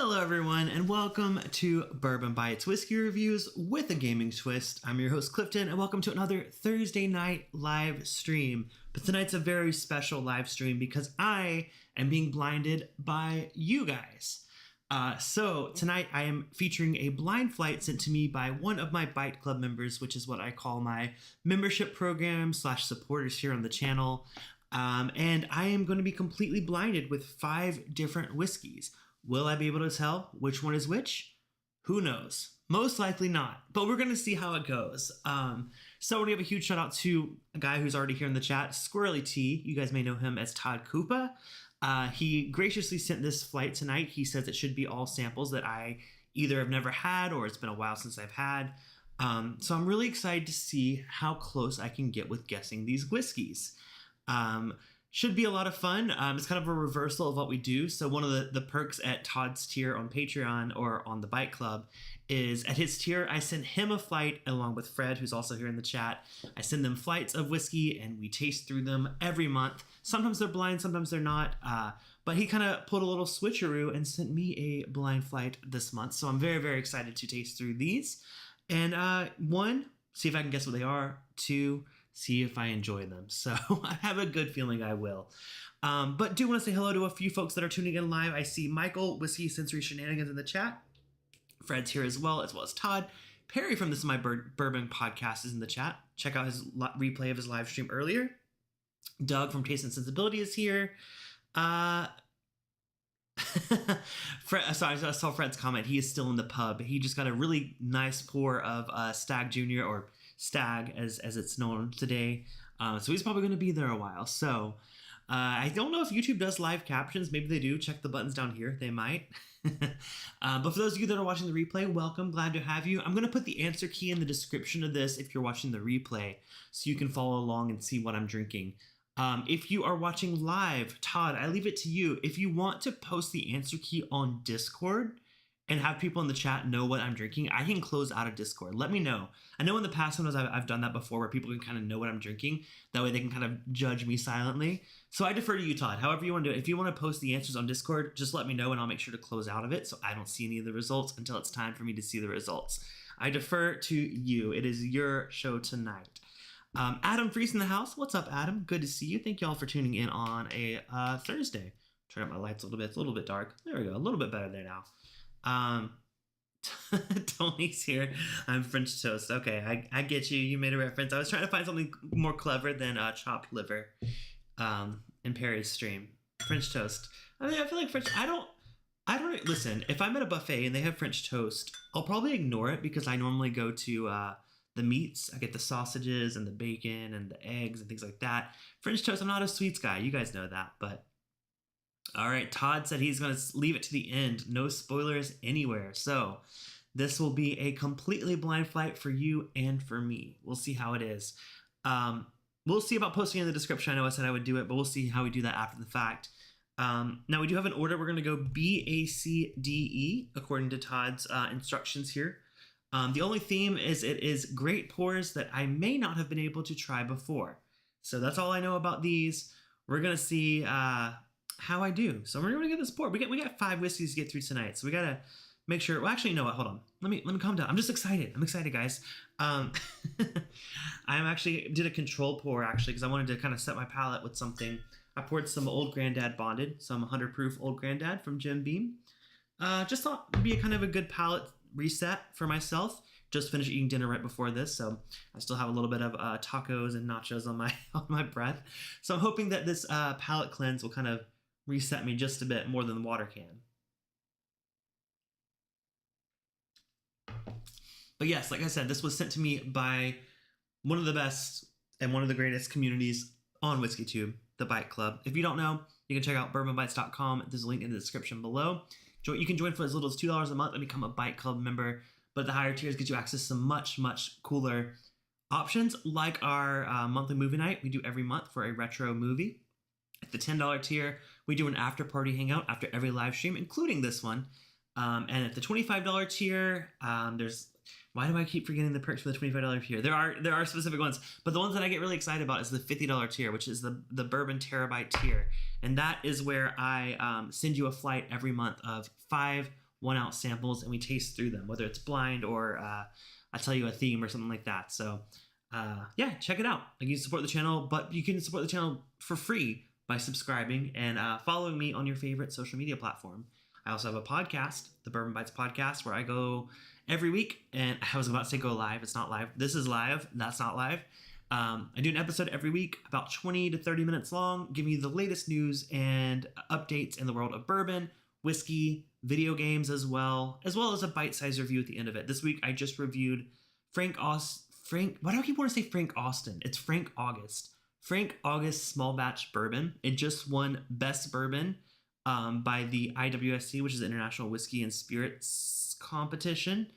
Hello everyone and welcome to Bourbon Bites Whiskey Reviews with a gaming twist. I'm your host Clifton and welcome to another Thursday night live stream. But tonight's a very special live stream because I am being blinded by you guys. So tonight I am featuring a blind flight sent to me by one of my Byte Club members, which is what I call my membership program / supporters here on the channel. And I am going to be completely blinded with 5 different whiskeys. Will I be able to tell which one is which? Who knows? Most likely not, but we're going to see how it goes. So we're going to give a huge shout out to a guy who's already here in the chat, Squirrely T. You guys may know him as Todd Couper. He graciously sent this flight tonight. He says it should be all samples that I either have never had or it's been a while since I've had. So I'm really excited to see how close I can get with guessing these whiskeys. Should be a lot of fun. It's kind of a reversal of what we do. So one of the perks at Todd's tier on Patreon or on the Byte Club is at his tier, I send him a flight along with Fred, who's also here in the chat. I send them flights of whiskey and we taste through them every month. Sometimes they're blind, sometimes they're not. But he kind of pulled a little switcheroo and sent me a blind flight this month. So I'm very, very excited to taste through these. And 1, see if I can guess what they are. 2, see if I enjoy them. So I have a good feeling I will. But do want to say hello to a few folks that are tuning in live. I see Michael, Whiskey Sensory Shenanigans in the chat. Fred's here as well as Todd. Perry from This Is My Bourbon podcast is in the chat. Check out his replay of his live stream earlier. Doug from Taste and Sensibility is here. Fred, sorry, I saw Fred's comment. He is still in the pub. He just got a really nice pour of Stag Junior, or Stag as it's known today. So he's probably going to be there a while. So I don't know if YouTube does live captions. Maybe they do. Check the buttons down here. They might. But for those of you that are watching the replay, welcome. Glad to have you. I'm going to put the answer key in the description of this if you're watching the replay so you can follow along and see what I'm drinking. If you are watching live, Todd, I leave it to you. If you want to post the answer key on Discord and have people in the chat know what I'm drinking, I can close out of Discord. Let me know. I know in the past sometimes I've done that before where people can kind of know what I'm drinking. That way they can kind of judge me silently. So I defer to you, Todd. However you want to do it. If you want to post the answers on Discord, just let me know and I'll make sure to close out of it so I don't see any of the results until it's time for me to see the results. I defer to you. It is your show tonight. Adam Freese in the house. What's up, Adam? Good to see you. Thank you all for tuning in on a Thursday. Turn up my lights a little bit. It's a little bit dark. There we go. A little bit better there now. Tony's here. I'm French toast. Okay, I get you. You made a reference. I was trying to find something more clever than chopped liver in Perry's stream. French toast. I mean, I feel like French. I don't listen. If I'm at a buffet and they have French toast, I'll probably ignore it because I normally go to the meats. I get the sausages and the bacon and the eggs and things like that. French toast. I'm not a sweets guy. You guys know that, but. All right, Todd said he's going to leave it to the end. No spoilers anywhere. So this will be a completely blind flight for you and for me. We'll see how it is. We'll see about posting in the description. I know I said I would do it, but we'll see how we do that after the fact. Now, we do have an order. We're going to go B, A, C, D, E, according to Todd's instructions here. The only theme is it is great pours that I may not have been able to try before. So that's all I know about these. We're going to see how I do. So we're going to get this pour. We got 5 whiskeys to get through tonight. So we got to make sure. Well, actually, you know what? Hold on. Let me calm down. I'm just excited. I'm excited, guys. I actually did a control pour actually because I wanted to kind of set my palate with something. I poured some Old Grandad Bonded, some 100 proof Old Grandad from Jim Beam. Just thought it'd be a kind of a good palate reset for myself. Just finished eating dinner right before this, so I still have a little bit of tacos and nachos on my breath. So I'm hoping that this palate cleanse will kind of reset me just a bit more than the water can. But yes, like I said, this was sent to me by one of the best and one of the greatest communities on WhiskeyTube, the Byte Club. If you don't know, you can check out bourbonbites.com. There's a link in the description below. You can join for as little as $2 a month and become a Byte Club member. But the higher tiers get you access to some much, much cooler options, like our monthly movie night we do every month for a retro movie. At the $10 tier, we do an after party hangout after every live stream, including this one. And at the $25 tier, there's Why do I keep forgetting the perks for the $25 tier? There are specific ones, but the ones that I get really excited about is the $50 tier, which is the Bourbon Terabyte tier. And that is where I send you a flight every month of 5 1 ounce samples and we taste through them, whether it's blind or I tell you a theme or something like that. So yeah, check it out. Like, you can support the channel, but you can support the channel for free by subscribing and following me on your favorite social media platform. I also have a podcast, the Bourbon Bytes podcast, where I go every week. And I was about to say go live. It's not live. This is live. That's not live. I do an episode every week, about 20 to 30 minutes long, giving you the latest news and updates in the world of bourbon, whiskey, video games as well as a bite-sized review at the end of it. This week, I just reviewed why do I keep wanting to say Frank Austin? It's Frank August. Frank August small batch bourbon. It just won best bourbon by the IWSC, which is the International Whiskey and Spirits competition.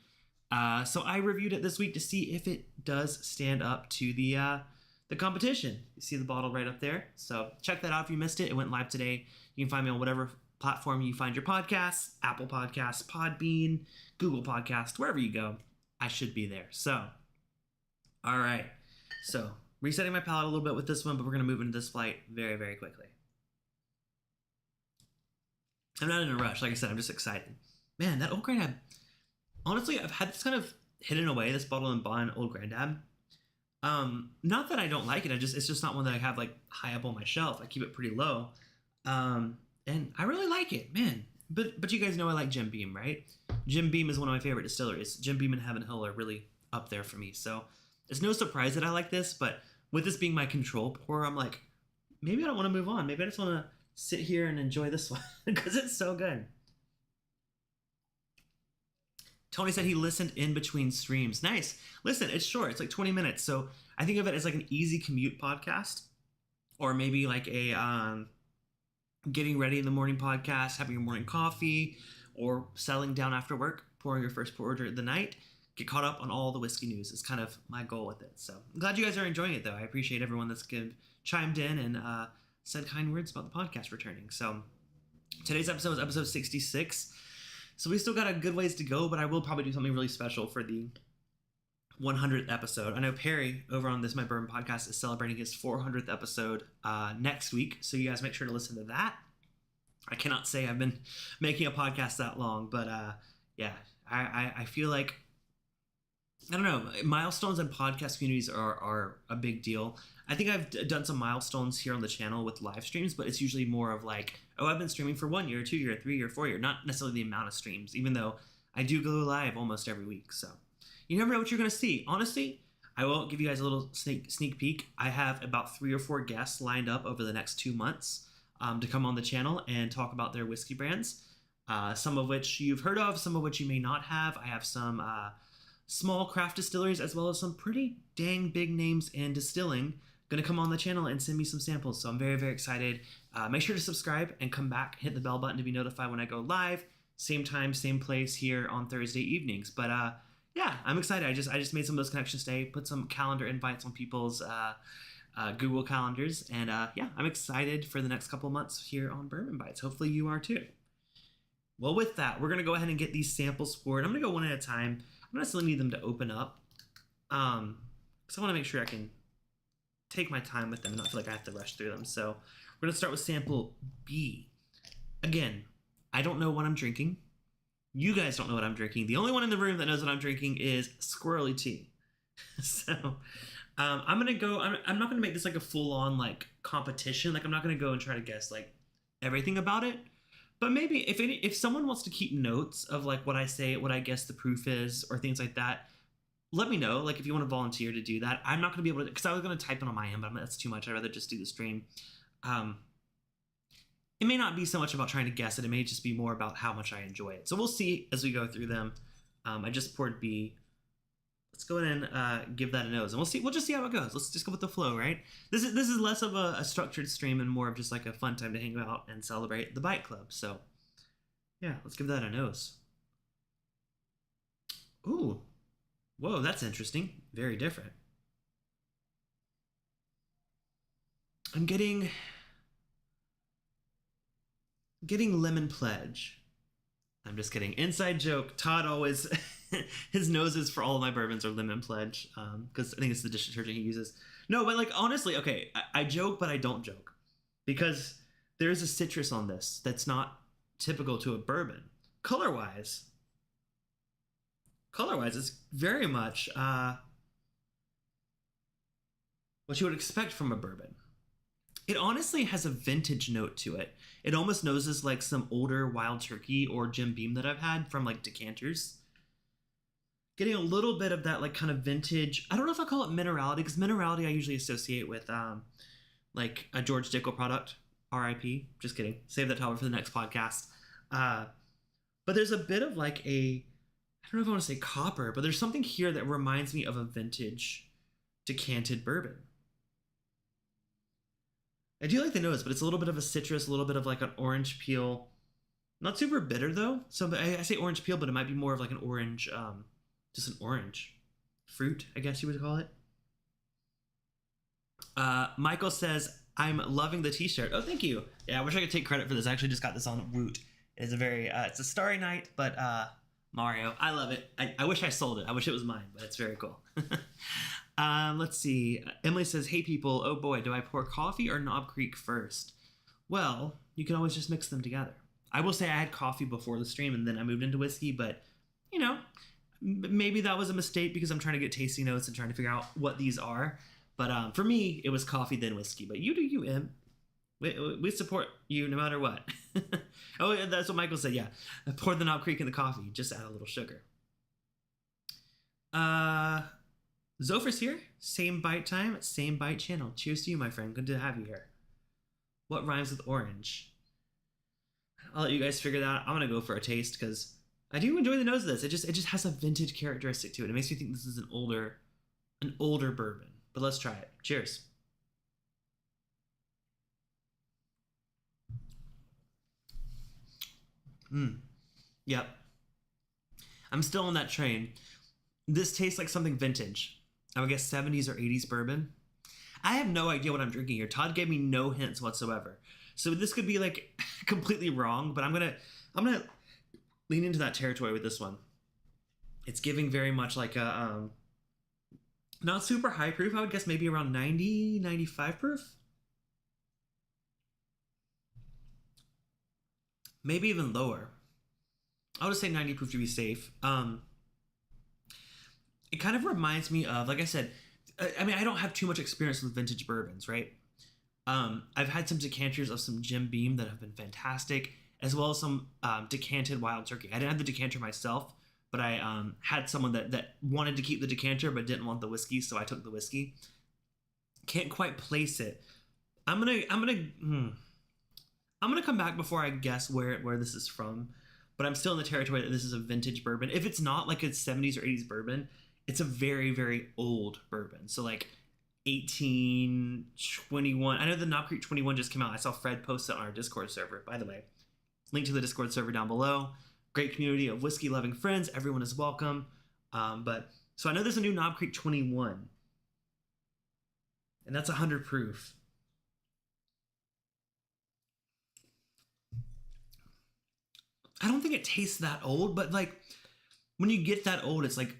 So I reviewed it this week to see if it does stand up to the competition. You see the bottle right up there. So check that out if you missed it. It went live today. You can find me on whatever platform you find your podcasts, Apple Podcasts, Podbean, Google Podcast, wherever you go. I should be there. So, all right. So resetting my palate a little bit with this one, but we're going to move into this flight very, very quickly. I'm not in a rush. Like I said, I'm just excited. Man, that Old Grandad. Honestly, I've had this kind of hidden away, this bottle and bond Old Grandad. Not that I don't like it. It's just not one that I have like high up on my shelf. I keep it pretty low. And I really like it, man. But you guys know I like Jim Beam, right? Jim Beam is one of my favorite distilleries. Jim Beam and Heaven Hill are really up there for me. So it's no surprise that I like this, but with this being my control pour, I'm like, maybe I don't want to move on. Maybe I just want to sit here and enjoy this one because it's so good. Tony said he listened in between streams. Nice. Listen, it's short. It's like 20 minutes. So I think of it as like an easy commute podcast, or maybe like a getting ready in the morning podcast, having your morning coffee, or settling down after work, pouring your first pour of the night. Get caught up on all the whiskey news is kind of my goal with it. So I'm glad you guys are enjoying it, though. I appreciate everyone that's chimed in and said kind words about the podcast returning. So today's episode is episode 66. So we still got a good ways to go, but I will probably do something really special for the 100th episode. I know Perry over on this My Bourbon podcast is celebrating his 400th episode next week. So you guys make sure to listen to that. I cannot say I've been making a podcast that long, but yeah, I feel like, I don't know, milestones and podcast communities are a big deal. I think I've done some milestones here on the channel with live streams, but it's usually more of like, oh, I've been streaming for 1 year, 2 year, 3 year, 4 year, not necessarily the amount of streams, even though I do go live almost every week. So you never know what you're going to see. Honestly, I will give you guys a little sneak peek. I have about 3 or 4 guests lined up over the next 2 months to come on the channel and talk about their whiskey brands, some of which you've heard of, some of which you may not have. I have some small craft distilleries as well as some pretty dang big names in distilling going to come on the channel and send me some samples. So I'm very, very excited. Make sure to subscribe and come back, hit the bell button to be notified when I go live. Same time, same place here on Thursday evenings. But yeah, I'm excited. I just made some of those connections today, put some calendar invites on people's Google calendars. And yeah, I'm excited for the next couple months here on Bourbon Bytes. Hopefully you are too. Well, with that, we're going to go ahead and get these samples poured. I'm going to go one at a time. I'm going to still need them to open up because I want to make sure I can take my time with them and not feel like I have to rush through them. So we're going to start with sample B. Again, I don't know what I'm drinking. You guys don't know what I'm drinking. The only one in the room that knows what I'm drinking is Squirrely Tea. So I'm going to go, I'm not going to make this like a full-on like competition. Like I'm not going to go and try to guess like everything about it. But maybe if someone wants to keep notes of like what I say, what I guess the proof is, or things like that, let me know. Like if you want to volunteer to do that, I'm not going to be able to, because I was going to type it on my end, but that's too much. I'd rather just do the stream. It may not be so much about trying to guess it. It may just be more about how much I enjoy it. So we'll see as we go through them. I just poured B. Let's go ahead and give that a nose, and we'll see. We'll just see how it goes. Let's just go with the flow, right? This is less of a structured stream and more of just like a fun time to hang out and celebrate the Byte Club. So yeah, let's give that a nose. Ooh, whoa, that's interesting. Very different. I'm getting Lemon Pledge. I'm just kidding. Inside joke. Todd always his noses for all of my bourbons are Lemon Pledge because I think it's the dish detergent he uses. No, but like honestly, okay, I joke, but I don't joke because there is a citrus on this that's not typical to a bourbon. color-wise, it's very much what you would expect from a bourbon. It honestly has a vintage note to it. It almost noses like some older Wild Turkey or Jim Beam that I've had from like decanters. Getting a little bit of that like kind of vintage. I don't know if I call it minerality, because minerality I usually associate with like a George Dickel product. R.I.P. Just kidding. Save that topic for the next podcast. But there's a bit of like I don't know if I want to say copper, but there's something here that reminds me of a vintage decanted bourbon. I do like the nose, but it's a little bit of a citrus, a little bit of like an orange peel. Not super bitter though. So I say orange peel, but it might be more of like an orange, just an orange fruit, I guess you would call it. Michael says, I'm loving the t-shirt. Oh, thank you. Yeah, I wish I could take credit for this. I actually just got this on Woot. It is a very, it's a Starry Night, but Mario, I love it. I wish I sold it. I wish it was mine, but it's very cool. Let's see. Emily says, hey people, oh boy, do I pour coffee or Knob Creek first? Well, you can always just mix them together. I will say I had coffee before the stream and then I moved into whiskey, but you know, maybe that was a mistake because I'm trying to get tasting notes and trying to figure out what these are. But for me, it was coffee then whiskey. But you do you, Em. We support you no matter what. Oh, that's what Michael said. Yeah, pour the Knob Creek in the coffee. Just add a little sugar. Zophir's here. Same bite time, same bite channel. Cheers to you, my friend. Good to have you here. What rhymes with orange? I'll let you guys figure that out. I'm gonna go for a taste because I do enjoy the nose of this. It just has a vintage characteristic to it. It makes me think this is an older bourbon. But let's try it. Cheers. Yep. I'm still on that train. This tastes like something vintage. I would guess 70s or 80s bourbon. I have no idea what I'm drinking here. Todd gave me no hints whatsoever. So this could be like completely wrong, but I'm gonna lean into that territory with this one. It's giving very much like a not super high proof. I would guess maybe around 90, 95 proof. Maybe even lower. I would say 90 proof to be safe. It kind of reminds me of, like I said, I mean, I don't have too much experience with vintage bourbons, right? I've had some decanters of some Jim Beam that have been fantastic, as well as some decanted Wild Turkey. I didn't have the decanter myself, but I had someone that wanted to keep the decanter but didn't want the whiskey, so I took the whiskey. Can't quite place it. I'm gonna come back before I guess where this is from, but I'm still in the territory that this is a vintage bourbon. If it's not like a 70s or 80s bourbon, it's a very, very old bourbon. So like 1821. I know the Knob Creek 21 just came out. I saw Fred post it on our Discord server, by the way. Link to the Discord server down below. Great community of whiskey loving friends. Everyone is welcome. So I know there's a new Knob Creek 21, and that's 100 proof. I don't think it tastes that old, but like when you get that old, it's like,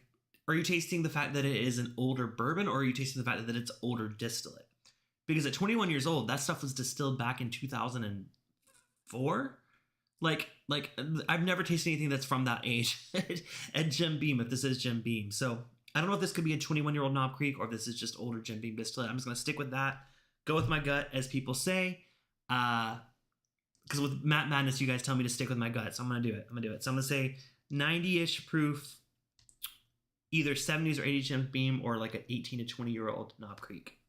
are you tasting the fact that it is an older bourbon, or are you tasting the fact that it's older distillate? Because at 21 years old, that stuff was distilled back in 2004. Like I've never tasted anything that's from that age at Jim Beam, if this is Jim Beam. So I don't know if this could be a 21-year-old Knob Creek or if this is just older Jim Beam distillate. I'm just going to stick with that. Go with my gut, as people say. Because with Matt Madness, you guys tell me to stick with my gut. So I'm going to do it. So I'm going to say 90-ish proof, either 70s or 80s Jim Beam, or like an 18 to 20-year-old Knob Creek.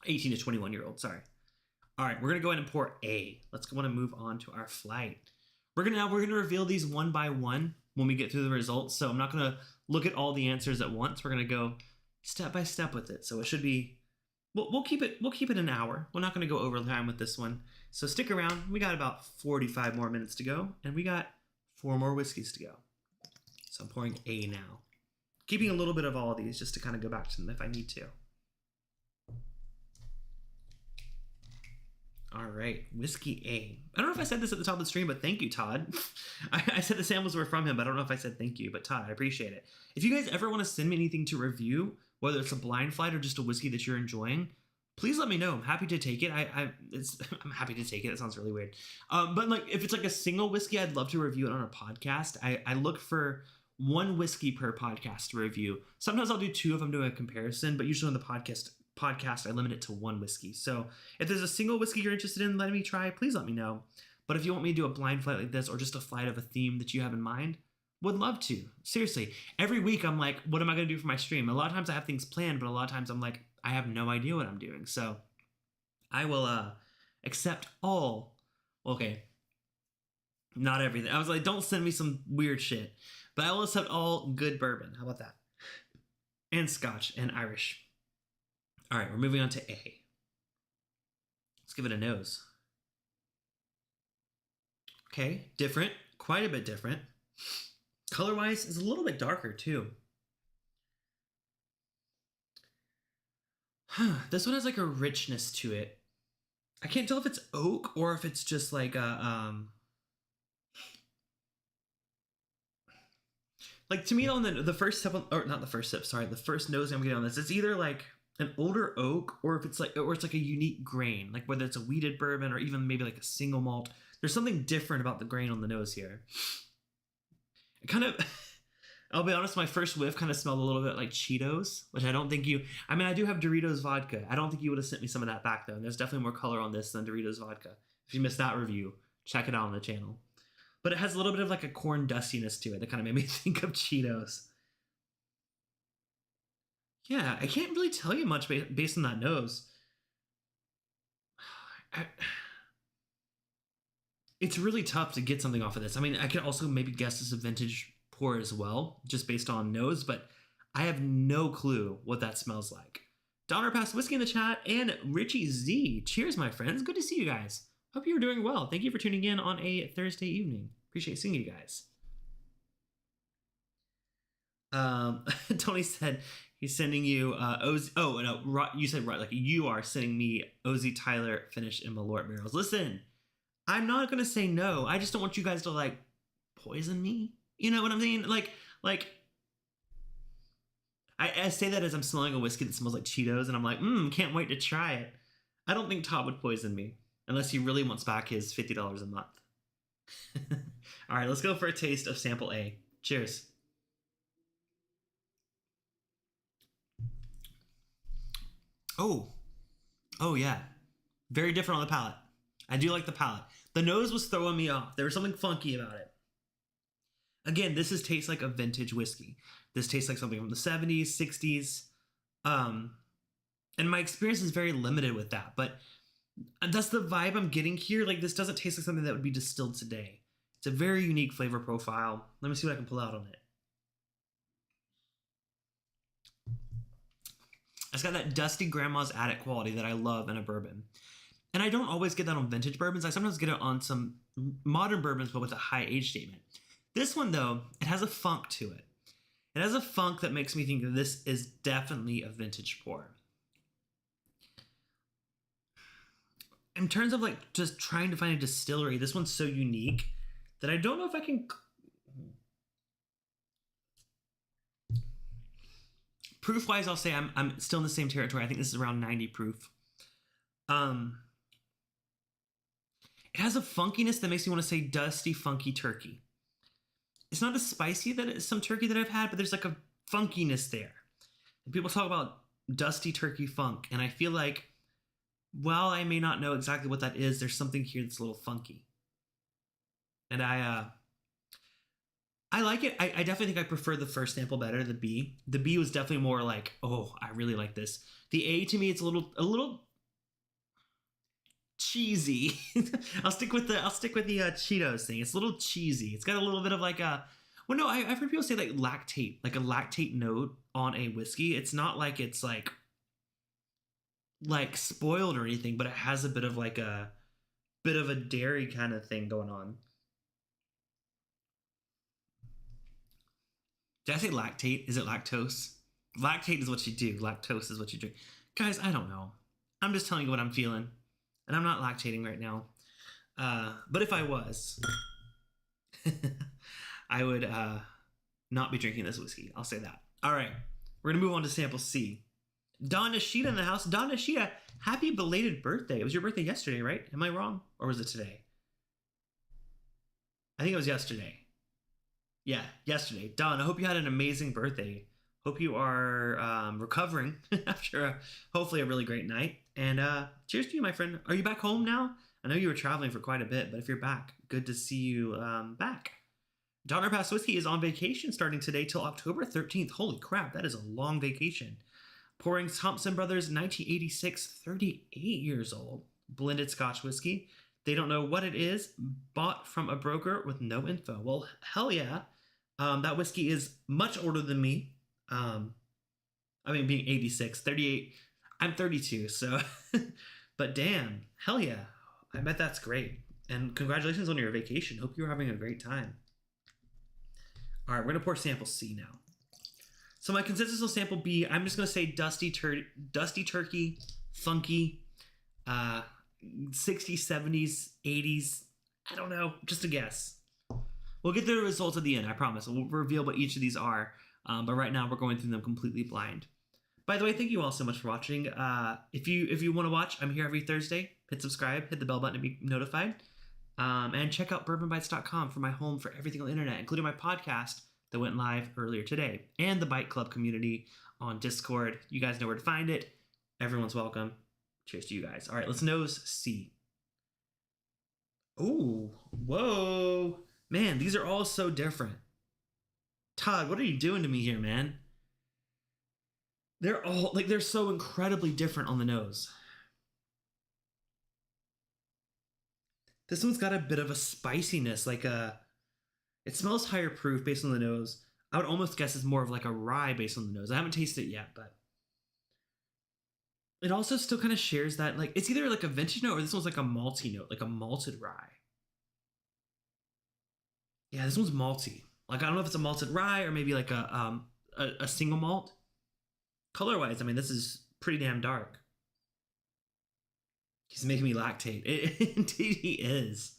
18 to 21-year-old, sorry. All right, we're going to go ahead and pour A. Let's go on and move on to our flight. We're going to reveal these one by one when we get through the results. So I'm not going to look at all the answers at once. We're going to go step by step with it. So it should be, we'll keep it an hour. We're not going to go over time with this one. So stick around. We got about 45 more minutes to go, and we got 4 more whiskeys to go. So I'm pouring A now. Keeping a little bit of all of these just to kind of go back to them if I need to. All right, whiskey A. I don't know if I said this at the top of the stream, but thank you, Todd. I said the samples were from him, but I don't know if I said thank you. But Todd, I appreciate it. If you guys ever want to send me anything to review, whether it's a blind flight or just a whiskey that you're enjoying, please let me know. I'm happy to take it. I'm happy to take it. That sounds really weird. But like if it's like a single whiskey, I'd love to review it on a podcast. I look for one whiskey per podcast to review. Sometimes I'll do two if I'm doing a comparison, but usually on the podcast I limit it to one whiskey. So if there's a single whiskey you're interested in letting me try, please let me know. But if you want me to do a blind flight like this or just a flight of a theme that you have in mind, would love to. Seriously, every week I'm like, what am I going to do for my stream? A lot of times I have things planned, but a lot of times I'm like, I have no idea what I'm doing. So I will accept all. Okay, not everything. I was like, don't send me some weird shit, but I will accept all good bourbon. How about that? And Scotch and Irish. All right, we're moving on to A. Let's give it a nose. Okay, different, quite a bit different. Color-wise, it's a little bit darker too. This one has like a richness to it. I can't tell if it's oak or if it's just like a like to me on the first sip, or not the first sip, sorry, the first nose I'm getting on this, it's either like an older oak or if it's like, or it's like a unique grain, like whether it's a wheated bourbon or even maybe like a single malt. There's something different about the grain on the nose here. It kind of, I'll be honest, my first whiff kind of smelled a little bit like Cheetos, which I don't think I mean, I do have Doritos vodka. I don't think you would have sent me some of that back though. And there's definitely more color on this than Doritos vodka. If you missed that review, check it out on the channel. But it has a little bit of like a corn dustiness to it that kind of made me think of Cheetos. Yeah, I can't really tell you much based on that nose. It's really tough to get something off of this. I mean, I could also maybe guess this a vintage pour as well, just based on nose, but I have no clue what that smells like. Donner Pass Whiskey in the chat and Richie Z. Cheers, my friends. Good to see you guys. Hope you're doing well. Thank you for tuning in on a Thursday evening. Appreciate seeing you guys. Tony said he's sending you Oz. Oh no, you said right, like you are sending me Ozzy Tyler finished in Malort barrels. Listen, I'm not gonna say no. I just don't want you guys to like poison me. You know what I mean? Like I say that as I'm smelling a whiskey that smells like Cheetos, and I'm like, can't wait to try it. I don't think Todd would poison me unless he really wants back his $50 a month. All right, let's go for a taste of sample A. Cheers. Oh yeah, very different on the palate. I do like the palate. The nose was throwing me off. There was something funky about it. Again, tastes like a vintage whiskey. This tastes like something from the 70s, 60s. And my experience is very limited with that, but that's the vibe I'm getting here. Like, this doesn't taste like something that would be distilled today. It's a very unique flavor profile. Let me see what I can pull out on it. It's got that dusty grandma's attic quality that I love in a bourbon. And I don't always get that on vintage bourbons. I sometimes get it on some modern bourbons, but with a high age statement. This one, though, it has a funk to it. It has a funk that makes me think that this is definitely a vintage pour. In terms of like just trying to find a distillery, this one's so unique that I don't know if I can. Proof-wise, I'll say I'm still in the same territory. I think this is around 90 proof. It has a funkiness that makes me want to say dusty, funky turkey. It's not as spicy that some turkey that I've had, but there's like a funkiness there. And people talk about dusty turkey funk, and I feel like while I may not know exactly what that is, there's something here that's a little funky. And I like it. I definitely think I prefer the first sample better, the B. The B was definitely more like, oh, I really like this. The A, to me, it's a little cheesy. I'll stick with the Cheetos thing. It's a little cheesy. It's got a little bit of like a, well, no, I've heard people say like a lactate note on a whiskey. It's not like it's like spoiled or anything, but it has a bit of like a bit of a dairy kind of thing going on. Did I say lactate? Is it lactose? Lactate is what you do. Lactose is what you drink. Guys, I don't know. I'm just telling you what I'm feeling. And I'm not lactating right now. But if I was, I would not be drinking this whiskey. I'll say that. All right. We're going to move on to sample C. Don Nishida in the house. Don Nishida, happy belated birthday. It was your birthday yesterday, right? Am I wrong? Or was it today? I think it was yesterday. Yeah, yesterday. Don, I hope you had an amazing birthday. Hope you are recovering after hopefully a really great night. And cheers to you, my friend. Are you back home now? I know you were traveling for quite a bit, but if you're back, good to see you back. Donner Pass Whiskey is on vacation starting today till October 13th. Holy crap, that is a long vacation. Pouring Thompson Brothers 1986, 38 years old. Blended Scotch whiskey. They don't know what it is. Bought from a broker with no info. Well, hell yeah. That whiskey is much older than me. Being 86, 38. I'm 32, so. But damn, hell yeah. I bet that's great. And congratulations on your vacation. Hope you're having a great time. All right, we're going to pour sample C now. So my consensus on sample B, I'm just going to say dusty turkey, funky, 60s, 70s, 80s. I don't know, just a guess. We'll get the results at the end, I promise. We'll reveal what each of these are. But right now we're going through them completely blind. By the way, thank you all so much for watching. If you want to watch, I'm here every Thursday. Hit subscribe, hit the bell button to be notified. And check out bourbonbytes.com for my home for everything on the internet, including my podcast that went live earlier today, and the Byte Club community on Discord. You guys know where to find it. Everyone's welcome. Cheers to you guys. All right, let's nose C. Ooh, whoa. Man, these are all so different. Todd, what are you doing to me here, man? They're all, they're so incredibly different on the nose. This one's got a bit of a spiciness, it smells higher proof based on the nose. I would almost guess it's more of like a rye based on the nose. I haven't tasted it yet, but it also still kind of shares that, it's either like a vintage note or this one's like a malty note, like a malted rye. Yeah, this one's malty. I don't know if it's a malted rye or maybe like a single malt. Color-wise, this is pretty damn dark. He's making me lactate. Indeed he is.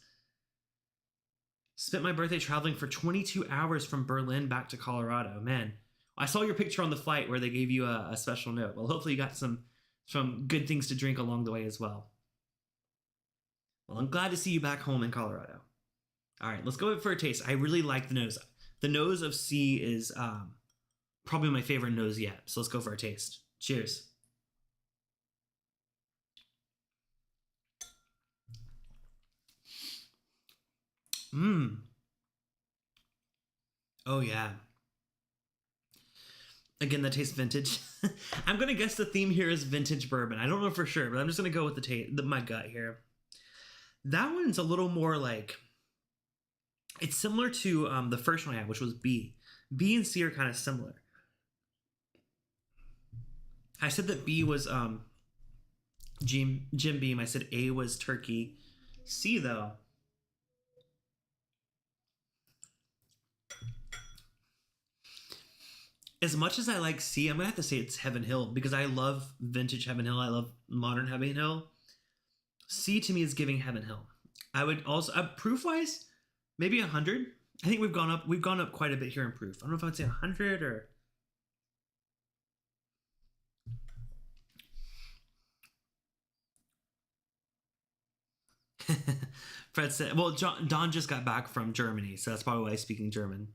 Spent my birthday traveling for 22 hours from Berlin back to Colorado. Man, I saw your picture on the flight where they gave you a special note. Well, hopefully you got some good things to drink along the way as well. Well, I'm glad to see you back home in Colorado. All right, let's go for a taste. I really like the nose. The nose of C is probably my favorite nose yet. So let's go for a taste. Cheers. Oh yeah. Again, that tastes vintage. I'm gonna guess the theme here is vintage bourbon. I don't know for sure, but I'm just gonna go with the taste, my gut here. That one's a little more it's similar to the first one I had, which was B. B and C are kind of similar. I said that B was Jim Beam. I said A was turkey. C though. As much as I like C, I'm gonna have to say it's Heaven Hill because I love vintage Heaven Hill. I love modern Heaven Hill. C to me is giving Heaven Hill. I would also proof wise, maybe 100. I think we've gone up quite a bit here in proof. I don't know if I'd say 100 or. Fred said, well, Don just got back from Germany, so that's probably why he's speaking German.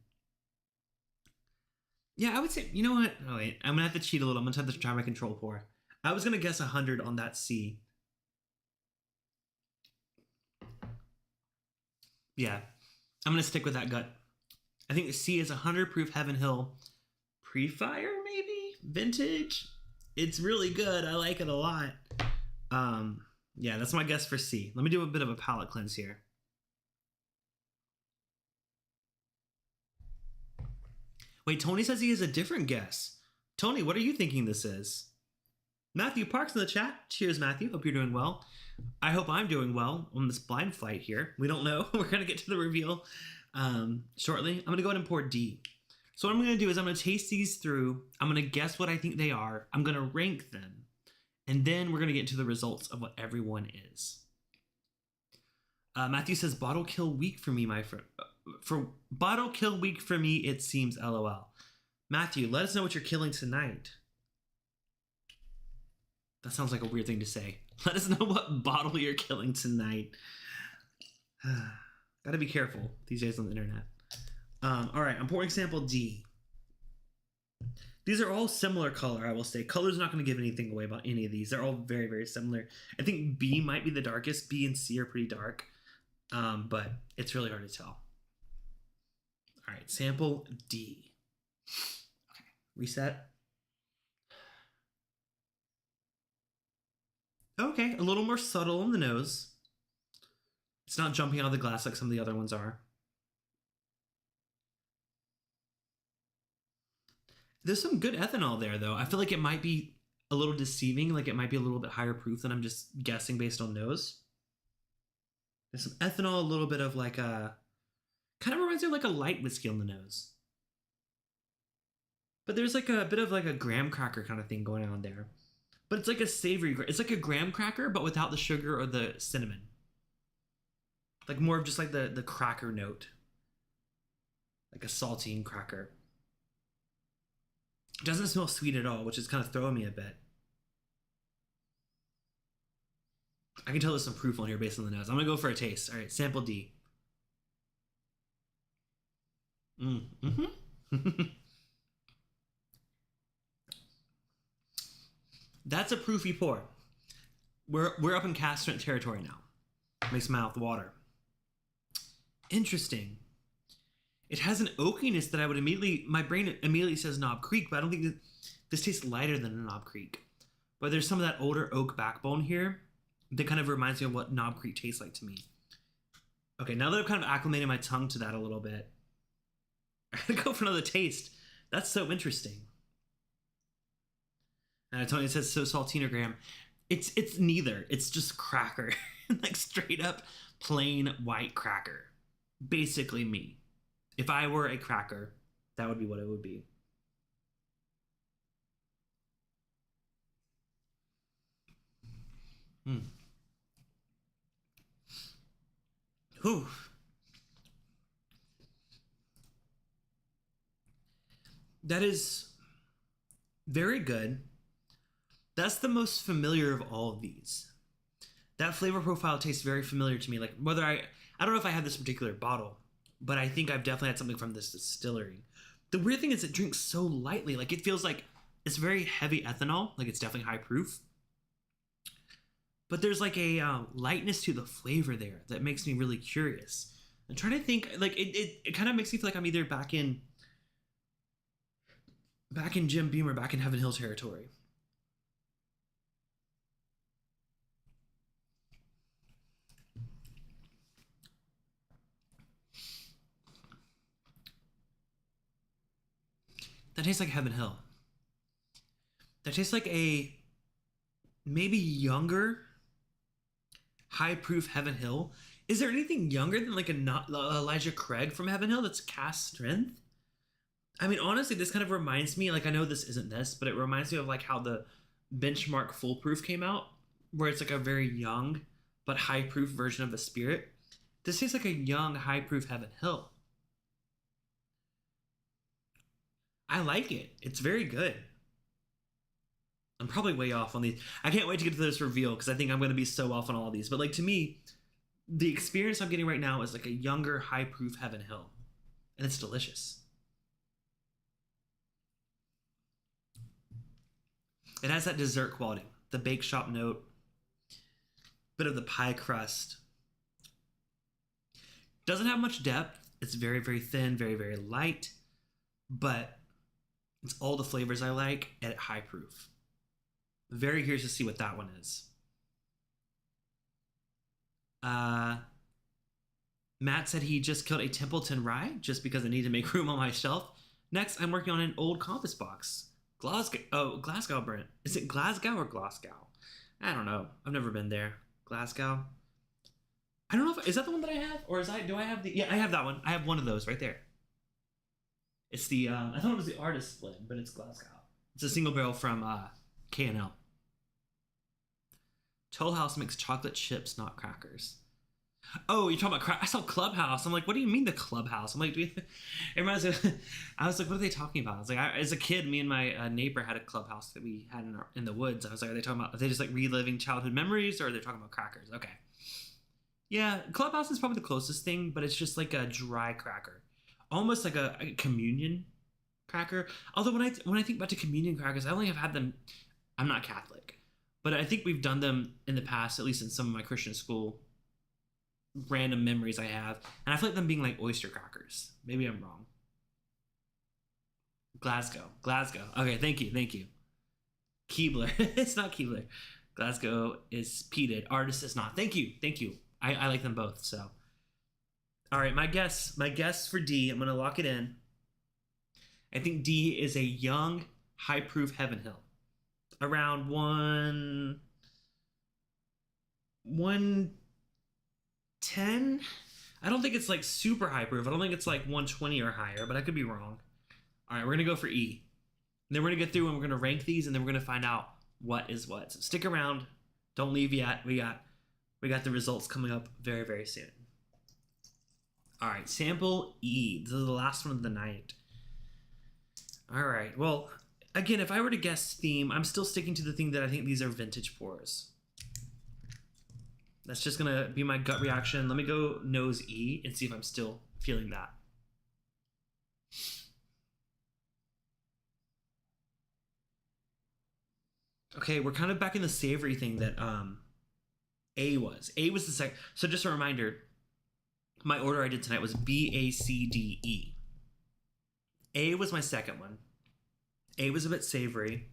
Yeah, I would say, you know what? Oh, wait, I'm going to have to cheat a little. I'm going to have to try my control pour. I was going to guess 100 on that C. Yeah, I'm going to stick with that gut. I think the C is 100 proof Heaven Hill. Pre-fire, maybe? Vintage? It's really good. I like it a lot. Yeah, that's my guess for C. Let me do a bit of a palate cleanse here. Wait, Tony says he has a different guess. Tony, what are you thinking this is? Matthew Parks in the chat. Cheers, Matthew. Hope you're doing well. I hope I'm doing well on this blind flight here. We don't know. We're going to get to the reveal shortly. I'm going to go ahead and pour D. So what I'm going to do is I'm going to taste these through. I'm going to guess what I think they are. I'm going to rank them. And then we're going to get to the results of what everyone is. Matthew says, bottle kill week for me, my friend. For bottle kill week for me, it seems LOL. Matthew, let us know what you're killing tonight. That sounds like a weird thing to say. Let us know what bottle you're killing tonight. Gotta be careful these days on the internet. All right, I'm pouring sample D. These are all similar color, I will say. Color's not going to give anything away about any of these. They're all very, very similar. I think B might be the darkest. B and C are pretty dark, but it's really hard to tell. All right, sample D. Okay, reset. Okay, a little more subtle on the nose. It's not jumping out of the glass like some of the other ones are. There's some good ethanol there, though. I feel like it might be a little deceiving, like it might be a little bit higher proof than I'm just guessing based on nose. There's some ethanol, a little bit of like a... kind of reminds me of like a light whiskey on the nose. But there's like a bit of like a graham cracker kind of thing going on there. But it's like a savory... it's like a graham cracker, but without the sugar or the cinnamon. Like more of just like the cracker note. Like a saltine cracker. It doesn't smell sweet at all, which is kind of throwing me a bit. I can tell there's some proof on here based on the nose. I'm going to go for a taste. All right, sample D. That's a proofy pour. We're up in cast strength territory now. Makes my mouth water. Interesting. It has an oakiness that I would my brain immediately says Knob Creek, but I don't think this tastes lighter than a Knob Creek. But there's some of that older oak backbone here that kind of reminds me of what Knob Creek tastes like to me. Okay, now that I've kind of acclimated my tongue to that a little bit, I'm gonna go for another taste. That's so interesting. And I told you it says so saltine or graham. It's neither. It's just cracker. Like straight up plain white cracker. Basically me. If I were a cracker, that would be what it would be. Whew. That is very good. That's the most familiar of all of these. That flavor profile tastes very familiar to me. Like whether I don't know if I have this particular bottle, but I think I've definitely had something from this distillery. The weird thing is it drinks so lightly. Like it feels like it's very heavy ethanol. Like it's definitely high proof. But there's like a lightness to the flavor there that makes me really curious. I'm trying to think, like it kind of makes me feel like I'm either back in Jim Beam or back in Heaven Hill territory. That tastes like Heaven Hill. That tastes like a maybe younger, high proof Heaven Hill. Is there anything younger than like a Elijah Craig from Heaven Hill that's cast strength? I mean, honestly, this kind of reminds me, like I know this isn't this, but it reminds me of like how the Benchmark Foolproof came out, where it's like a very young but high proof version of the Spirit. This tastes like a young, high proof Heaven Hill. I like it. It's very good. I'm probably way off on these. I can't wait to get to this reveal because I think I'm going to be so off on all of these. But like to me, the experience I'm getting right now is like a younger, high proof Heaven Hill. And it's delicious. It has that dessert quality, the bake shop note, bit of the pie crust. Doesn't have much depth. It's very, very thin, very, very light, but it's all the flavors I like at high proof. Very curious to see what that one is. Matt said he just killed a Templeton Rye just because I need to make room on my shelf. Next, I'm working on an old Compass box. Glasgow Brent. Is it Glasgow or Glasgow? I don't know. I've never been there. Glasgow. I don't know if is that the one that I have, or do I have the? Yeah, I have that one. I have one of those right there. It's the I thought it was the artist blend, but it's Glasgow. It's a single barrel from K&L. Toll House makes chocolate chips, not crackers. Oh, you're talking about I saw Clubhouse. I'm like, what do you mean the Clubhouse? I'm like, it reminds me. I was like, what are they talking about? I was like, as a kid, me and my neighbor had a Clubhouse that we had in the woods. I was like, are they talking about? Are they just like reliving childhood memories, or are they talking about crackers? Okay, yeah, Clubhouse is probably the closest thing, but it's just like a dry cracker, almost like a communion cracker. Although when I think about the communion crackers, I only have had them. I'm not Catholic, but I think we've done them in the past, at least in some of my Christian school random memories I have, and I feel like them being like oyster crackers. Maybe I'm wrong. Glasgow, Glasgow. Okay, thank you. Keebler, it's not Keebler. Glasgow is peated. Artist is not. Thank you, thank you. I like them both. So, all right, my guess for D. I'm gonna lock it in. I think D is a young, high proof Heaven Hill, around 110. I don't think it's like super high proof. I don't think it's like 120 or higher, but I could be wrong. All right, we're gonna go for E. And then we're gonna go through and we're gonna rank these, and then we're gonna find out what is what. So stick around. Don't leave yet. We got the results coming up very, very soon. All right, sample E. This is the last one of the night. All right. Well, again, if I were to guess theme, I'm still sticking to the thing that I think these are vintage pours. That's just gonna be my gut reaction. Let me go nose E and see if I'm still feeling that. Okay, we're kind of back in the savory thing that A was. A was the second. So just a reminder, my order I did tonight was B, A, C, D, E. A was my second one. A was a bit savory.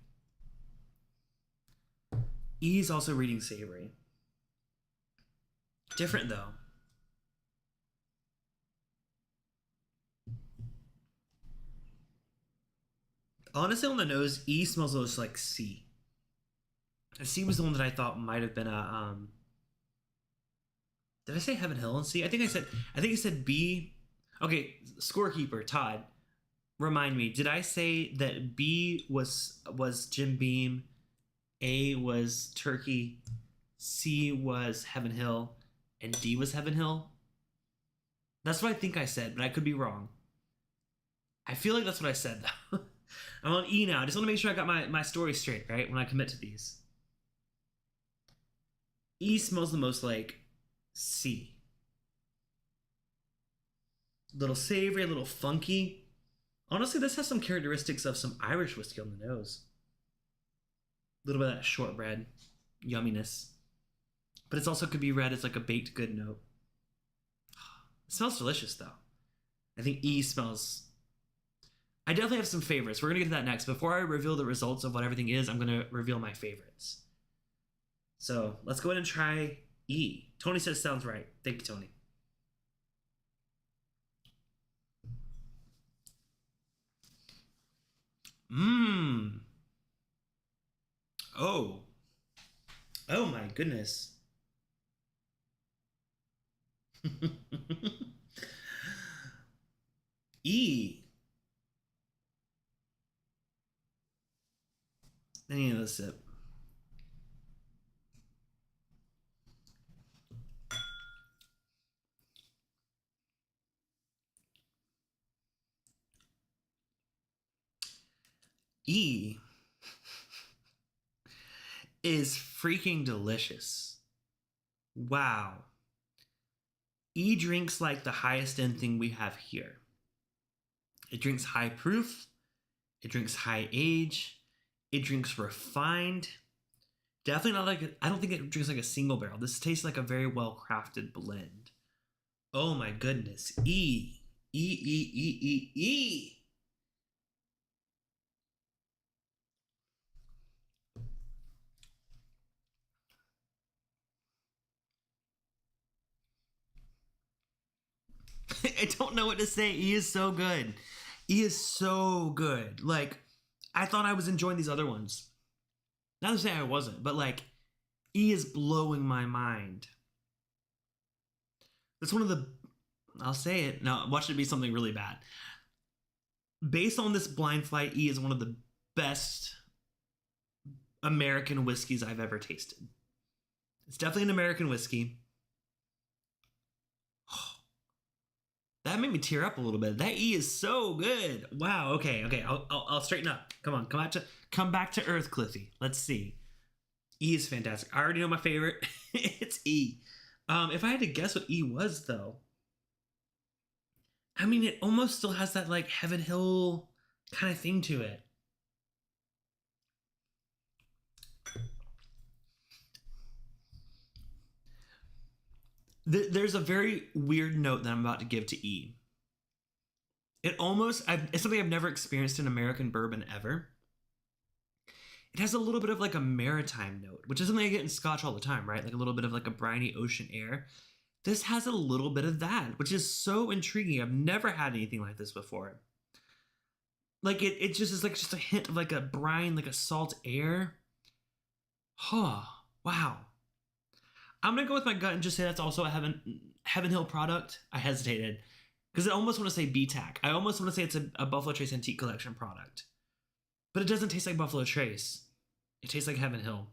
E is also reading savory. Different though. Honestly, on the nose, E smells almost like C. And C was the one that I thought might have been a did I say Heaven Hill and C? I think I said B. Okay, scorekeeper, Todd. Remind me, did I say that B was Jim Beam, A was Turkey, C was Heaven Hill, and D was Heaven Hill? That's what I think I said, but I could be wrong. I feel like that's what I said though. I'm on E now. I just want to make sure I got my story straight, right? When I commit to these. E smells the most like C. A little savory, a little funky. Honestly, this has some characteristics of some Irish whiskey on the nose. A little bit of that shortbread yumminess. But it's also could be read as like a baked good note. It smells delicious though. I think E smells. I definitely have some favorites. We're gonna get to that next. Before I reveal the results of what everything is, I'm gonna reveal my favorites. So let's go ahead and try E. Tony says sounds right. Thank you, Tony. Mmm. Oh. Oh my goodness. E. I need another sip. E is freaking delicious. Wow. E drinks like the highest end thing we have here. It drinks high proof. It drinks high age. It drinks refined. Definitely not like I don't think it drinks like a single barrel. This tastes like a very well crafted blend. Oh my goodness. E. E, E, E, E, E. I don't know what to say. E is so good. E is so good. Like, I thought I was enjoying these other ones. Not to say I wasn't, but like, E is blowing my mind. That's one of the. I'll say it. Now, watch it be something really bad. Based on this blind flight, E is one of the best American whiskeys I've ever tasted. It's definitely an American whiskey. that made me tear up a little bit. That E is so good. Wow. Okay. I'll straighten up. Come on. Come back to earth, Cliffy. Let's see. E is fantastic. I already know my favorite. It's E. If I had to guess what E was, though, I mean, it almost still has that like Heaven Hill kind of thing to it. There's a very weird note that I'm about to give to E. It's something I've never experienced in American bourbon ever. It has a little bit of like a maritime note, which is something I get in Scotch all the time, right? Like a little bit of like a briny ocean air. This has a little bit of that, which is so intriguing. I've never had anything like this before. Like it just is like just a hint of like a brine, like a salt air. Huh. Wow. I'm gonna go with my gut and just say that's also a Heaven Hill product. I hesitated because I almost want to say BTAC. I almost want to say it's a Buffalo Trace Antique Collection product, but it doesn't taste like Buffalo Trace. It tastes like Heaven Hill.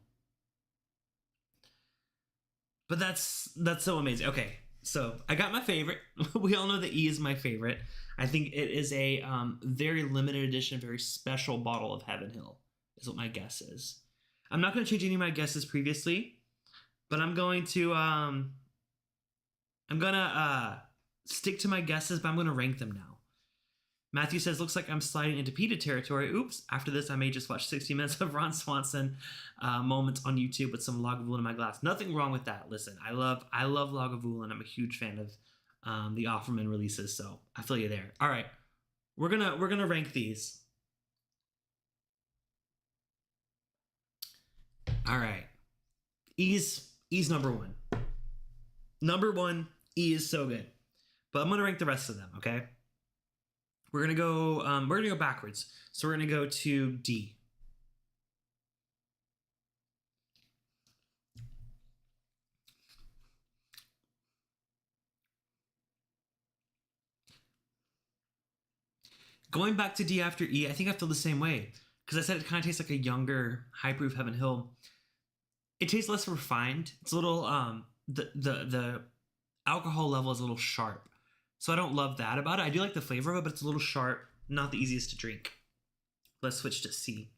But that's so amazing. Okay, so I got my favorite. We all know that E is my favorite. I think it is a very limited edition, very special bottle of Heaven Hill, is what my guess is. I'm not going to change any of my guesses previously, but I'm going to stick to my guesses, but I'm going to rank them now. Matthew says, looks like I'm sliding into PETA territory. Oops. After this, I may just watch 60 minutes of Ron Swanson moments on YouTube with some Lagavulin in my glass. Nothing wrong with that. Listen, I love Lagavulin. I'm a huge fan of the Offerman releases, so I feel you there. All right. We're gonna rank these. All right. E's number one. Number one, E is so good. But I'm gonna rank the rest of them, okay? We're gonna go backwards. So we're gonna go to D. Going back to D after E, I think I feel the same way. Because I said it kind of tastes like a younger, high-proof Heaven Hill. It tastes less refined. It's a little, the alcohol level is a little sharp. So I don't love that about it. I do like the flavor of it, but it's a little sharp. Not the easiest to drink. Let's switch to C.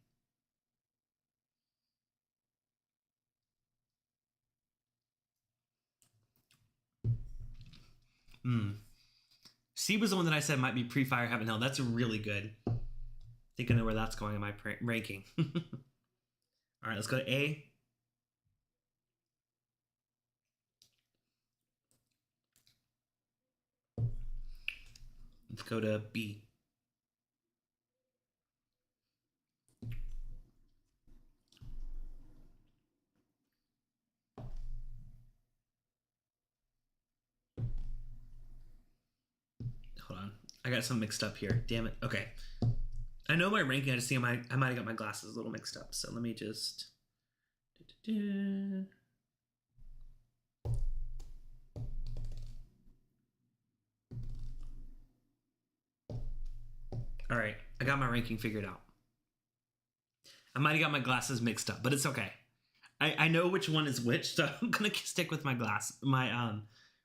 C was the one that I said might be pre-fire Heaven Hill. That's really good. I think I know where that's going in my ranking. All right, let's go to A. Let's go to B. Hold on. I got some mixed up here. Damn it. Okay. I know my ranking. I just think I might have got my glasses a little mixed up. So let me just... All right, I got my ranking figured out. I might have got my glasses mixed up, but it's okay. I know which one is which, so I'm gonna stick with my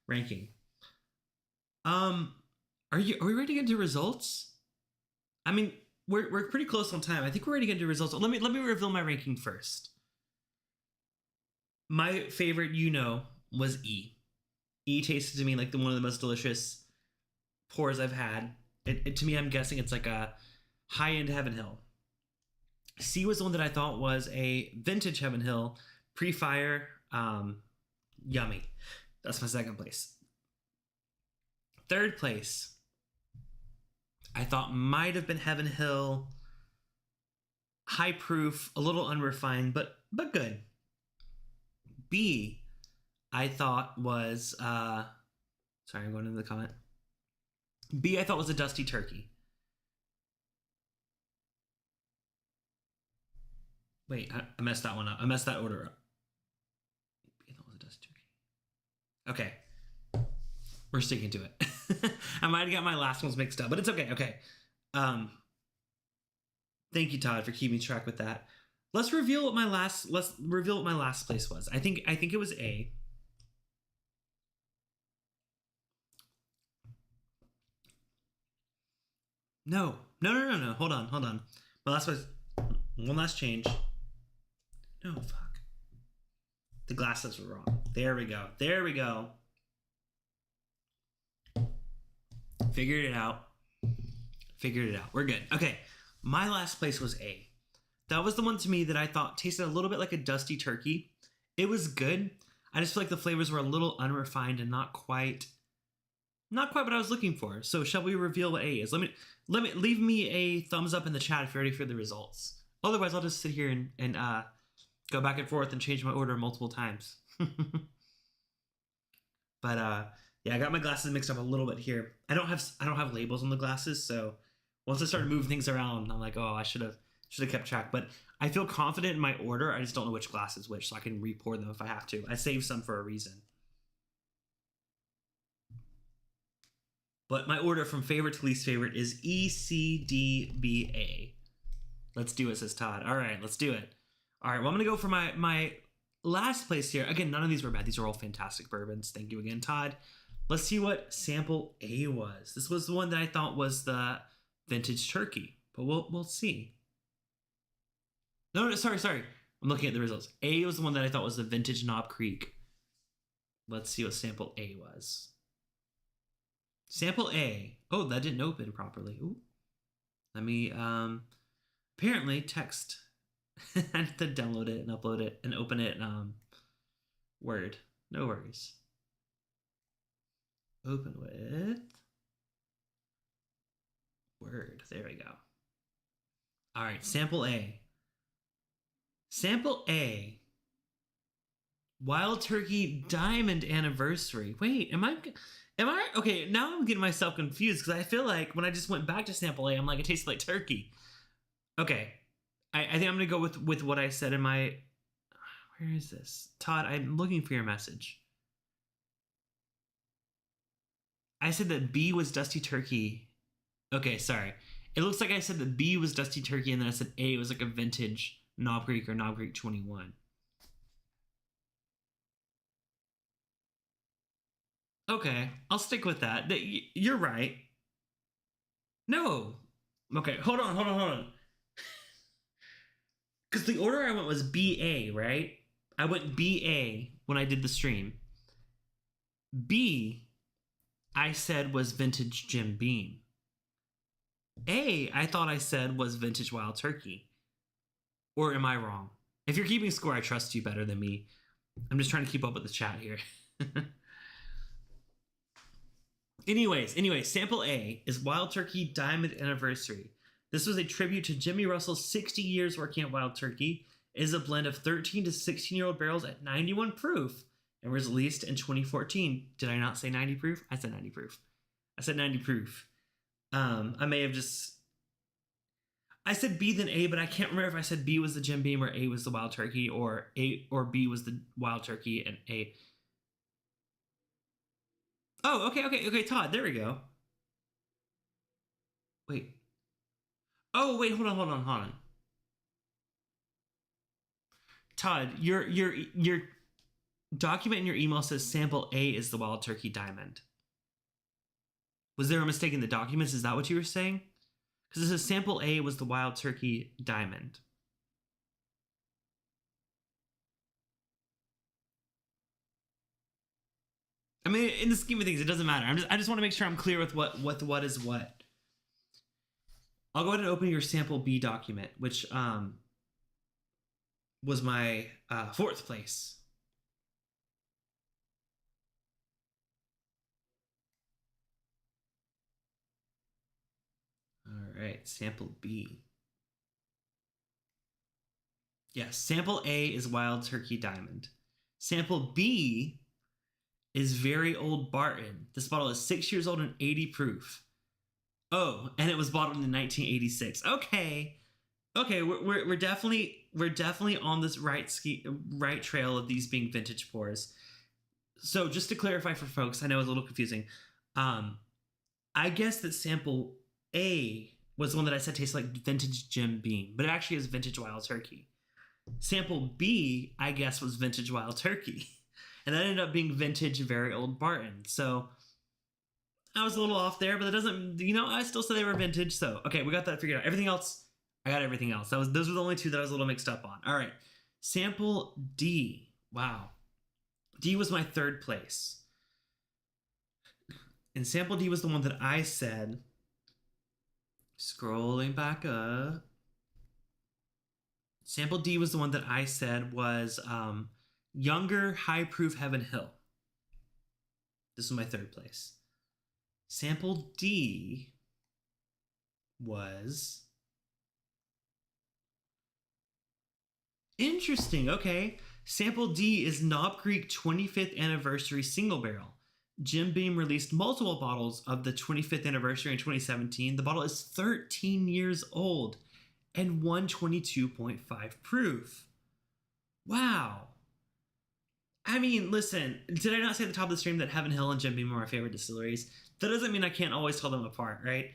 ranking. Are we ready to get into results? I mean, we're pretty close on time. I think we're ready to get into results. Let me reveal my ranking first. My favorite, was E. E tasted to me like one of the most delicious pours I've had. To me, I'm guessing it's like a high-end Heaven Hill. C was the one that I thought was a vintage Heaven Hill, pre-fire, yummy. That's my second place. Third place, I thought might have been Heaven Hill, high proof, a little unrefined, but good. B, I thought was, sorry, I'm going into the comment. B, I thought was a Dusty Turkey. Wait, I messed that one up. I messed that order up. B, I thought was a Dusty Turkey. Okay. We're sticking to it. I might have got my last ones mixed up, but it's okay. Okay. Thank you, Todd, for keeping track with that. Let's reveal what my last place was. I think it was A. No. Hold on. My last was one last change. No, fuck. The glasses were wrong. There we go. Figured it out. We're good. Okay. My last place was A. That was the one to me that I thought tasted a little bit like a dusty turkey. It was good. I just feel like the flavors were a little unrefined and not quite what I was looking for. So shall we reveal what A is? Let me leave me a thumbs up in the chat if you're ready for the results. Otherwise, I'll just sit here and go back and forth and change my order multiple times. But yeah, I got my glasses mixed up a little bit here. I don't have labels on the glasses, so once I started moving things around, I'm like, oh, I should have kept track. But I feel confident in my order. I just don't know which glass is which, so I can re-pour them if I have to. I saved some for a reason. But my order from favorite to least favorite is ECDBA. Let's do it, says Todd. All right, let's do it. All right, well, I'm going to go for my last place here. Again, none of these were bad. These are all fantastic bourbons. Thank you again, Todd. Let's see what sample A was. This was the one that I thought was the vintage turkey, but we'll see. No, sorry. I'm looking at the results. A was the one that I thought was the vintage Knob Creek. Let's see what sample A was. Sample A. Oh, that didn't open properly. Ooh. Let me apparently text. I have to download it and upload it and open it Word. No worries. Open with Word. There we go. All right, sample A. Sample A. Wild Turkey Diamond Anniversary. Wait, am I okay? Now I'm getting myself confused because I feel like when I just went back to sample A, I'm like, it tastes like turkey. Okay, I think I'm gonna go with what I said in my. Where is this, Todd? I'm looking for your message. I said that B was Dusty Turkey. Okay, sorry. It looks like I said that B was Dusty Turkey, and then I said A was like a vintage Knob Creek or Knob Creek 21. Okay, I'll stick with that. You're right. No. Okay, hold on. Because the order I went was BA, right? I went BA when I did the stream. B, I said was vintage Jim Beam. A, I thought I said was vintage Wild Turkey. Or am I wrong? If you're keeping score, I trust you better than me. I'm just trying to keep up with the chat here. Anyways, sample A is Wild Turkey Diamond Anniversary. This was a tribute to Jimmy Russell's 60 years working at Wild Turkey. It is a blend of 13 to 16-year-old barrels at 91 proof and was released in 2014. Did I not say 90 proof? I said 90 proof. I said 90 proof. I may have just... I said B then A, but I can't remember if I said B was the Jim Beam or A was the Wild Turkey or A or B was the Wild Turkey and A... Oh, okay, Todd, there we go. Wait. Oh, wait, hold on. Todd, your document in your email says sample A is the Wild Turkey Diamond. Was there a mistake in the documents? Is that what you were saying? Because it says sample A was the Wild Turkey Diamond. I mean, in the scheme of things, it doesn't matter. I just want to make sure I'm clear with what is what. I'll go ahead and open your sample B document, which was my fourth place. All right, sample B. Yes, sample A is Wild Turkey Diamond. Sample B is Very Old Barton. This bottle is 6 years old and 80 proof. Oh, and it was bottled in 1986. Okay, we're definitely on this right trail of these being vintage pours. So just to clarify for folks, I know it's a little confusing. I guess that sample A was the one that I said tastes like vintage Jim Beam, but it actually is vintage Wild Turkey. Sample B, I guess, was vintage Wild Turkey. And that ended up being vintage Very Old Barton. So I was a little off there, but it doesn't, I still say they were vintage. So, okay, we got that figured out. Everything else, I got everything else. Those were the only two that I was a little mixed up on. All right. Sample D. Wow. D was my third place. And sample D was the one that I said, scrolling back up. Sample D was the one that I said was Younger High Proof Heaven Hill. This was my third place. Sample D was... Interesting, okay. Sample D is Knob Creek 25th Anniversary Single Barrel. Jim Beam released multiple bottles of the 25th anniversary in 2017. The bottle is 13 years old and 122.5 proof. Wow. I mean, listen, did I not say at the top of the stream that Heaven Hill and Jim Beam are my favorite distilleries? That doesn't mean I can't always tell them apart, right?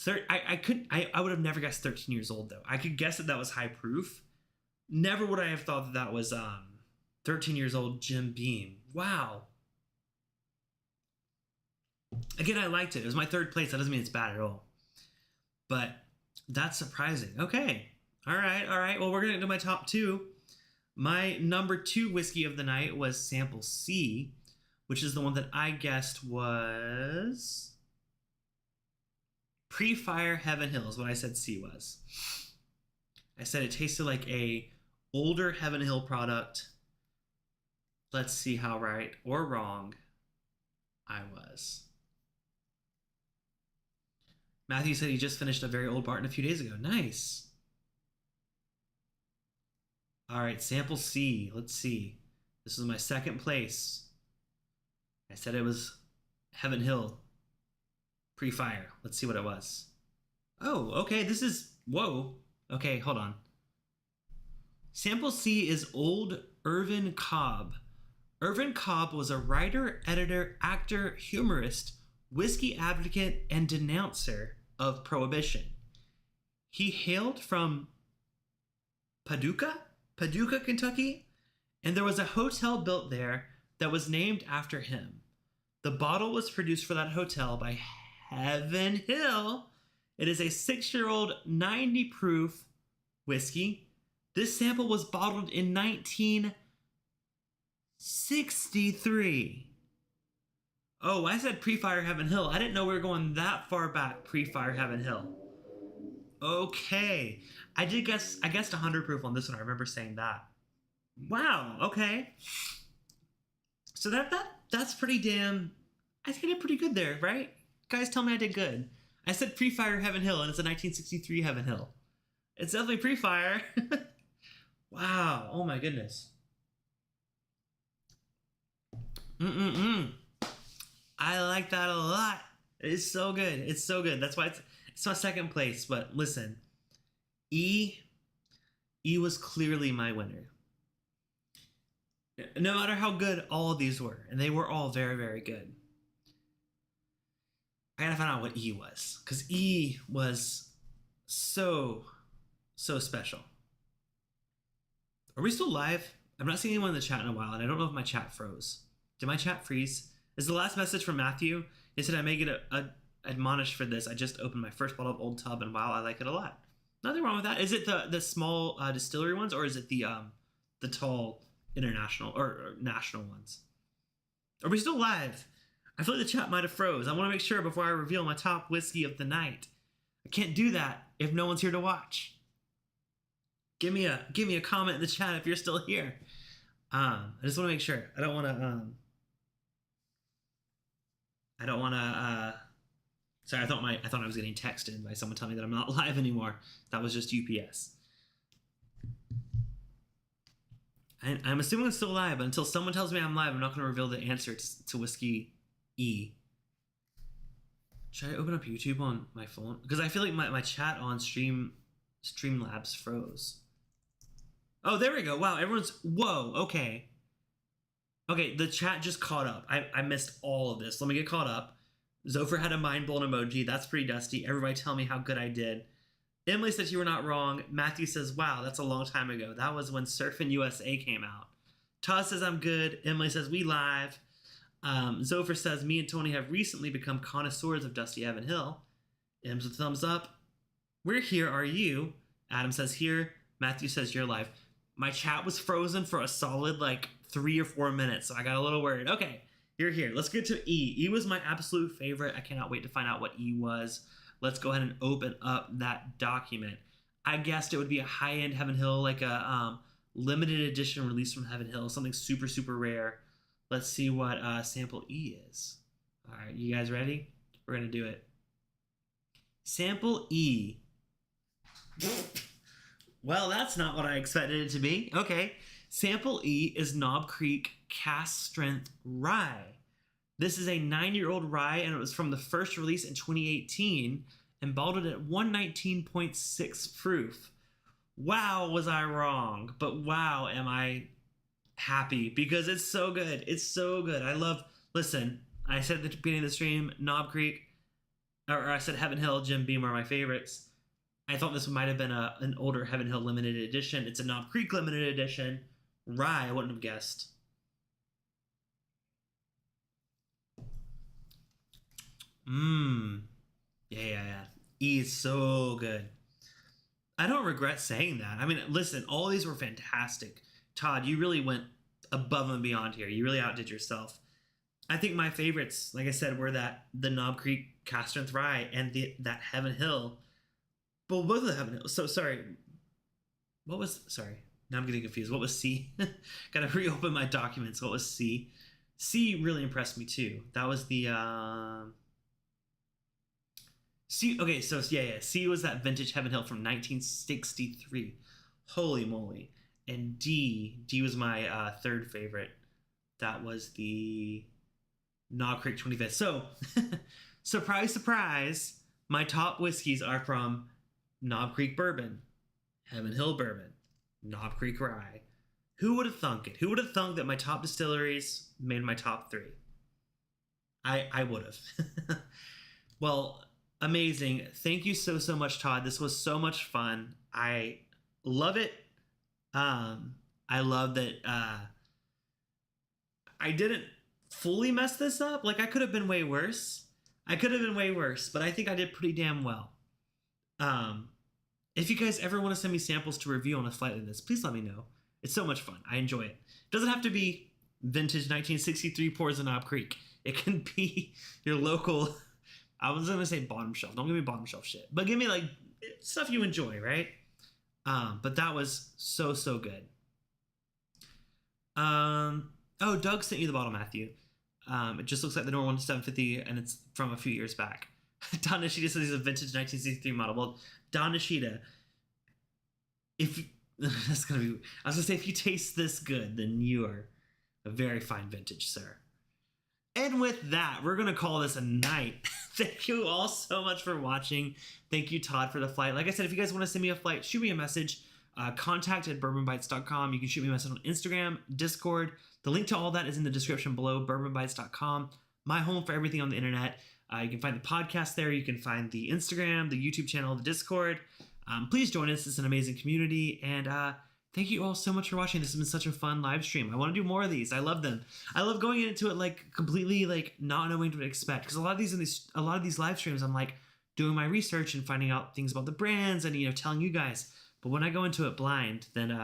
I would have never guessed 13 years old, though. I could guess that was high proof. Never would I have thought that was 13 years old Jim Beam. Wow. Again, I liked it. It was my third place. That doesn't mean it's bad at all. But that's surprising. Okay. All right. Well, we're going to do my top two. My number 2 whiskey of the night was Sample C, which is the one that I guessed was Pre-Fire Heaven Hill is what I said C was. I said it tasted like a older Heaven Hill product. Let's see how right or wrong I was. Matthew said he just finished a very old Barton a few days ago. Nice. All right, Sample C. Let's see. This is my second place. I said it was Heaven Hill Pre-Fire. Let's see what it was. Oh, okay. This is... Whoa. Okay, hold on. Sample C is Old Irvin Cobb. Irvin Cobb was a writer, editor, actor, humorist, whiskey advocate, and denouncer of Prohibition. He hailed from Paducah, Kentucky, and there was a hotel built there that was named after him. The bottle was produced for that hotel by Heaven Hill. It is a 6-year-old 90 proof whiskey. This sample was bottled in 1963. Oh, I said Pre-Fire Heaven Hill. I didn't know we were going that far back. Pre-Fire Heaven Hill. Okay. I guessed 100 proof on this one. I remember saying that. Wow. Okay. So that's pretty damn... I think I did pretty good there, right? Guys, tell me I did good. I said Pre-Fire Heaven Hill, and it's a 1963 Heaven Hill. It's definitely Pre-Fire. Wow. Oh, my goodness. I like that a lot. It's so good. It's so good. That's why it's my second place. But listen, E was clearly my winner. No matter how good all of these were, and they were all very, very good. I gotta find out what E was, because E was so special. Are we still live? I'm not seeing anyone in the chat in a while, and I don't know if my chat froze. Did my chat freeze? Is the last message from Matthew? He said I may get admonished for this. I just opened my first bottle of Old Tub, and wow, I like it a lot. Nothing wrong with that. Is it the small distillery ones, or is it the tall international or national ones? Are we still live? I feel like the chat might have froze. I want to make sure before I reveal my top whiskey of the night. I can't do that if no one's here to watch. Give me a comment in the chat if you're still here. I just want to make sure. I don't want to. Sorry, I thought I was getting texted by someone telling me that I'm not live anymore. That was just UPS. I'm assuming I'm still live, but until someone tells me I'm live, I'm not going to reveal the answer to whiskey E. Should I open up YouTube on my phone? Because I feel like my chat on Streamlabs froze. Oh, there we go. Wow, everyone's... Whoa, okay. Okay, the chat just caught up. I missed all of this. Let me get caught up. Zopher had a mind-blown emoji. That's pretty dusty. Everybody tell me how good I did. Emily says you were not wrong. Matthew says, wow, that's a long time ago. That was when Surfin' USA came out. Todd says I'm good. Emily says we live. Zopher says, me and Tony have recently become connoisseurs of Dusty Heaven Hill. M's with thumbs up. We're here, are you? Adam says here. Matthew says you're live. My chat was frozen for a solid 3 or 4 minutes, so I got a little worried. Okay, you're here. Let's get to E. E was my absolute favorite. I cannot wait to find out what E was. Let's go ahead and open up that document. I guessed it would be a high-end Heaven Hill, like a limited edition release from Heaven Hill, something super, super rare. Let's see what sample E is. All right, you guys ready? We're going to do it. Sample E. Well, that's not what I expected it to be. Okay. Sample E is Knob Creek Cast Strength Rye. This is a 9-year-old rye, and it was from the first release in 2018 and bottled at 119.6 proof. Wow, was I wrong? But wow, am I happy, because it's so good. It's so good. Listen, I said at the beginning of the stream, Knob Creek, or I said Heaven Hill, Jim Beam are my favorites. I thought this might have been an older Heaven Hill limited edition. It's a Knob Creek limited edition. Rye, I wouldn't have guessed. Yeah. E is so good. I don't regret saying that. I mean, listen, all these were fantastic. Todd, you really went above and beyond here. You really outdid yourself. I think my favorites, like I said, were the Knob Creek Cast Strength Rye and that Heaven Hill. But both of the Heaven Hill. So, sorry. Sorry. Now I'm getting confused. What was C? Gotta reopen my documents. What was C? C really impressed me too. That was the C. Okay, so yeah. C was that vintage Heaven Hill from 1963. Holy moly. And D was my third favorite. That was the Knob Creek 25th. So, surprise, surprise, my top whiskeys are from Knob Creek Bourbon, Heaven Hill Bourbon, Knob Creek Rye. Who would have thunk it? Who would have thunk that my top distilleries made my top 3? I would have. Well, amazing. Thank you so much, Todd. This was so much fun. I love it. I love that I didn't fully mess this up. I could have been way worse. But I think I did pretty damn well. If you guys ever want to send me samples to review on a flight like this, please let me know. It's so much fun. I enjoy it. It doesn't have to be vintage 1963 pours of Knob Creek. It can be your local, I was going to say bottom shelf. Don't give me bottom shelf shit. But give me stuff you enjoy, right? But that was so good. Oh, Doug sent you the bottle, Matthew. It just looks like the normal one, 750, and it's from a few years back. Don Nishida says he's a vintage 1963 model. Well, Don Nishida, that's gonna be. I was gonna say, if you taste this good, then you are a very fine vintage, sir. And with that, we're gonna call this a night. Thank you all so much for watching. Thank you, Todd, for the flight. Like I said, if you guys want to send me a flight, shoot me a message. Contact@bourbonbytes.com. You can shoot me a message on Instagram, Discord. The link to all that is in the description below, bourbonbytes.com. My home for everything on the internet. You can find the podcast there. You can find the Instagram, the YouTube channel, the Discord. Please join us. It's an amazing community. And thank you all so much for watching. This has been such a fun live stream. I want to do more of these. I love them. I love going into it completely not knowing what to expect. Because a lot of these live streams, I'm doing my research and finding out things about the brands and telling you guys. But when I go into it blind, then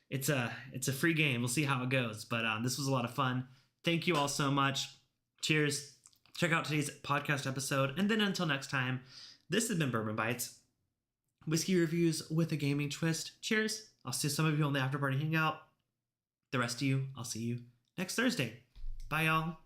it's a free game. We'll see how it goes. But this was a lot of fun. Thank you all so much. Cheers. Check out today's podcast episode. And then until next time, this has been Bourbon Bites. Whiskey reviews with a gaming twist. Cheers. I'll see some of you on the after party hangout. The rest of you, I'll see you next Thursday. Bye, y'all.